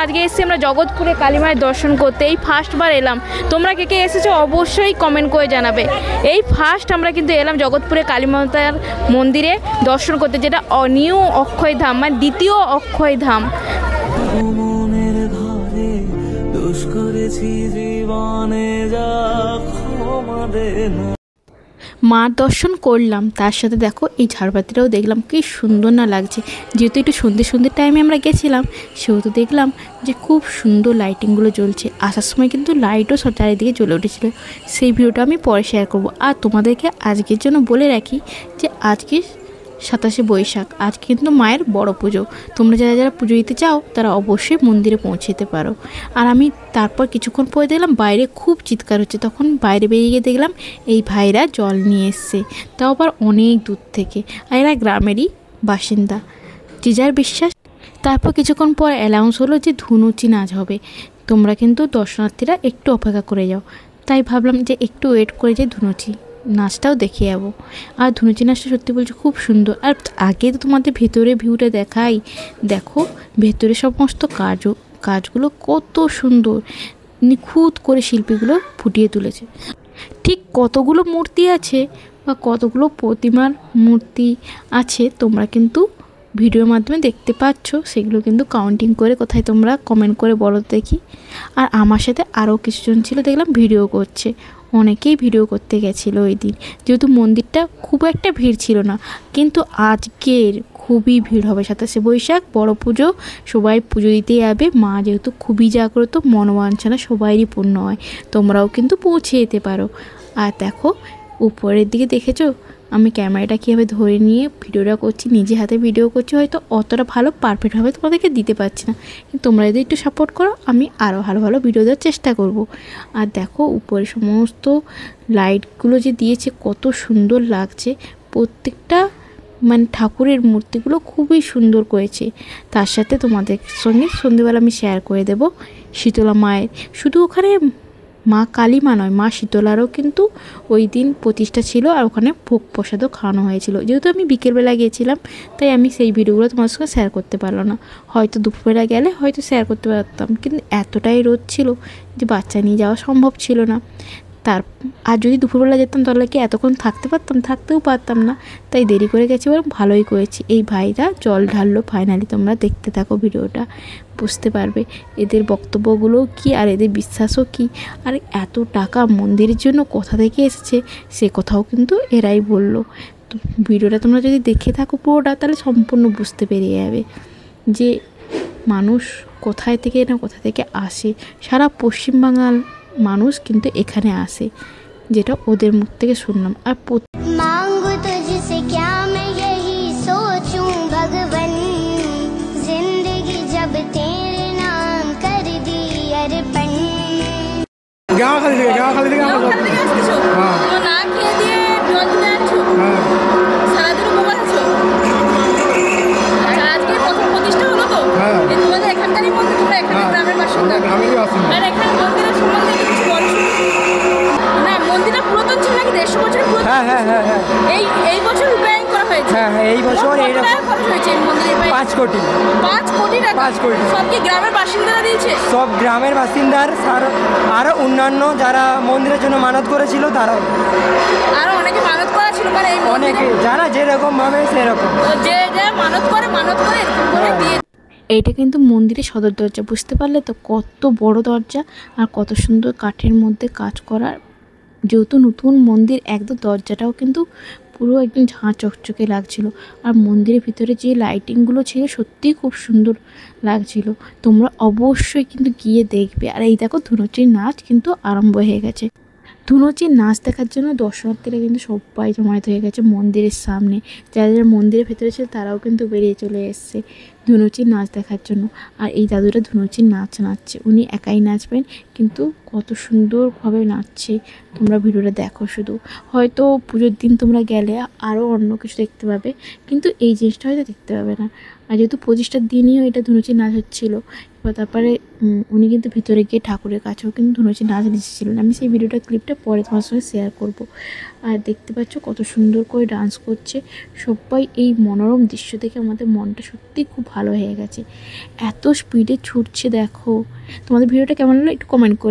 আজকে এসেছি আমরা জগৎপুরে কালী মায়ের দর্শন করতে। এই ফার্স্টবার এলাম। তোমরা কে কে এসেছো অবশ্যই কমেন্ট করে জানাবে। এই ফার্স্ট আমরা কিন্তু এলাম জগৎপুরে কালী মাতার মন্দিরে দর্শন করতে, যেটা নিউ অক্ষয় ধাম, মানে দ্বিতীয় অক্ষয় ধাম। মার দর্শন করলাম, তার সাথে দেখো এই ঝাড়বাতিটাও দেখলাম, কি সুন্দর না লাগছে। যেহেতু একটু সন্ধ্যের টাইমে আমরা গেছিলাম, সেহেতু দেখলাম যে খুব সুন্দর লাইটিংগুলো জ্বলছে। আসার সময় কিন্তু লাইটও সব চারিদিকে জ্বলে উঠেছিল। সেই ভিডিওটা আমি পরে শেয়ার করব। আর তোমাদেরকে আজকের জন্য বলে রাখি যে আজকে 27শে বৈশাখ, আজ কিন্তু মায়ের বড় পুজো। তোমরা যারা যারা পুজো দিতে চাও তারা অবশ্যই মন্দিরে পৌঁছে যেতে পারো। আর আমি তারপর কিছুক্ষণ পরে দেখলাম বাইরে খুব চিৎকার হচ্ছে। তখন বাইরে বেরিয়ে গিয়ে দেখলাম এই ভাইরা জল নিয়ে এসছে, তাও আবার অনেক দূর থেকে। আর এরা গ্রামেরই বাসিন্দা, যে যার বিশ্বাস। তারপর কিছুক্ষণ পর অ্যানাউন্স হলো যে ধুনুচি নাচ হবে। তোমরা কিন্তু দর্শনার্থীরা একটু অপেক্ষা করে যাও। তাই ভাবলাম যে একটু ওয়েট করে যাই, ধুনুচি নাচটাও দেখে যাবো। আর ধুনুচি নাচটা সত্যি বলছি খুব সুন্দর। আর আগে তো তোমাদের ভেতরে ভিউটা দেখাই, দেখো ভেতরে সমস্ত কাজগুলো কত সুন্দর নিখুঁত করে শিল্পীগুলো ফুটিয়ে তুলেছে। ঠিক কতগুলো মূর্তি আছে বা কতগুলো প্রতিমার মূর্তি আছে তোমরা কিন্তু ভিডিওর মাধ্যমে দেখতে পাচ্ছ। সেগুলো কিন্তু কাউন্টিং করে কোথায় তোমরা কমেন্ট করে বলো দেখি। আর আমার সাথে আরও কিছুজন ছিল, দেখলাম ভিডিও করছে। অনেকেই ভিডিও করতে গেছিলো ওই দিন, যেহেতু মন্দিরটা খুব একটা ভিড় ছিল না। কিন্তু আজকের খুবই ভিড় হবে। 27শে বৈশাখ বড় পুজো, সবাই পুজো দিতে যাবে। মা যেহেতু খুবই জাগ্রত, মনোবাঞ্ছনা সবাইরই পূর্ণ হয়। তোমরাও কিন্তু পৌঁছে যেতে পারো। আর দেখো উপরের দিকে দেখেছো আমি ক্যামেরাটা কীভাবে ধরে নিয়ে ভিডিওটা করছি, নিজে হাতে ভিডিও করছি। হয়তো অতটা ভালো পারফেক্টভাবে তোমাদেরকে দিতে পারছি না, কিন্তু তোমরা যদি একটু সাপোর্ট করো আমি আরও ভালো ভালো ভিডিও দেওয়ার চেষ্টা করব। আর দেখো উপরে সমস্ত লাইটগুলো যে দিয়েছে কত সুন্দর লাগছে। প্রত্যেকটা মানে ঠাকুরের মূর্তিগুলো খুবই সুন্দর করেছে। তার সাথে তোমাদের সঙ্গে সন্ধ্যেবেলা আমি শেয়ার করে দেব শীতলা মায়ের। শুধু ওখানে মা কালী মা নয়, মা শীতলারও কিন্তু ওই দিন প্রতিষ্ঠা ছিল। আর ওখানে ভোগ প্রসাদও খাওয়ানো হয়েছিল। যেহেতু আমি বিকেলবেলা গিয়েছিলাম, তাই আমি সেই ভিডিওগুলো তোমার সঙ্গে শেয়ার করতে পারলাম না। হয়তো দুপুরবেলা গেলে হয়তো শেয়ার করতে পারতাম, কিন্তু এতটাই রোদ ছিল যে বাচ্চা নিয়ে যাওয়া সম্ভব ছিল না। আর যদি দুপুরবেলা যেতাম তাহলে কি এতক্ষণ থাকতে পারতাম? থাকতেও পারতাম না। তাই দেরি করে গেছি, বরং ভালোই করেছি। এই ভাইরা জল ঢাললো ফাইনালি। তোমরা দেখতে থাকো ভিডিওটা, বুঝতে পারবে এদের বক্তব্যগুলোও কী আর এদের বিশ্বাসও কী। আর এত টাকা মন্দিরের জন্য কোথা থেকে এসেছে সে কথাও কিন্তু এরাই বলল। তো ভিডিওটা তোমরা যদি দেখে থাকো পুরোটা, তাহলে সম্পূর্ণ বুঝতে পেরিয়ে যাবে যে মানুষ কোথায় থেকে না কোথা থেকে আসে। সারা পশ্চিমবাংলার মানুষ কিন্তু এখানে আসে, যেটা ওদের মুখ থেকে শুনলাম। আর এই বছর রূপায়ণ করা হয়েছে। এই বছর 5 কোটি টাকা। 5 কোটি সব কি গ্রামের বাসিন্দারা দিয়েছে? সব গ্রামের বাসিন্দার, আরও অন্যান্য যারা মন্দিরের জন্য মানত করেছিল তারাও। আরও অনেকে মানত করা ছিল, মানে অনেকে যারা যেরকম ভাবে সেরকম, যে মানত করে এরকম করে দিয়ে। এইটা কিন্তু মন্দিরের সদর দরজা, বুঝতে পারলে তো কত বড় দরজা আর কত সুন্দর কাঠের মধ্যে কাজ করা। যেহেতু নতুন মন্দির, একদম দরজাটাও কিন্তু পুরো একদম ঝাঁ চকচকে লাগছিল। আর মন্দিরের ভিতরে যে লাইটিংগুলো ছিল সত্যিই খুব সুন্দর লাগছিল। তোমরা অবশ্যই কিন্তু গিয়ে দেখবে। আর এই দেখো ধুনুচির নাচ কিন্তু আরম্ভ হয়ে গেছে। ধুনুচির নাচ দেখার জন্য দর্শনার্থীরা কিন্তু সবাই জমায়েত হয়ে গেছে মন্দিরের সামনে। যারা যারা মন্দিরের ভেতরে ছিল তারাও কিন্তু বেরিয়ে চলে এসছে ধুনুচির নাচ দেখার জন্য। আর এই দাদুরা ধুনুচির নাচ নাচছে, উনি একাই নাচবেন, কিন্তু কত সুন্দরভাবে নাচছে। তোমরা ভিডিওটা দেখো শুধু। হয়তো পুজোর দিন তোমরা গেলে আরও অন্য কিছু দেখতে পাবে, কিন্তু এই জিনিসটা হয়তো দেখতে পাবে না। আর যেহেতু প্রতিষ্ঠার দিনই এটা ধুনুচির নাচ হচ্ছিলো, তারপরে উনি কিন্তু ভিতরে গিয়ে ঠাকুরের কাছেও কিন্তু ধনুচি নাচ নেচেছিলেন। আমি সেই ভিডিওটা ক্লিপটা পরে তোমার সঙ্গে শেয়ার করব। আর দেখতে পাচ্ছ কত সুন্দর করে ডান্স করছে সবাই। এই মনোরম দৃশ্য দেখে আমাদের মনটা সত্যিই খুব ভালো হয়ে গেছে। এত স্পিডে ছুটছে দেখো। তোমাদের ভিডিওটা কেমন হলো একটু কমেন্ট করে।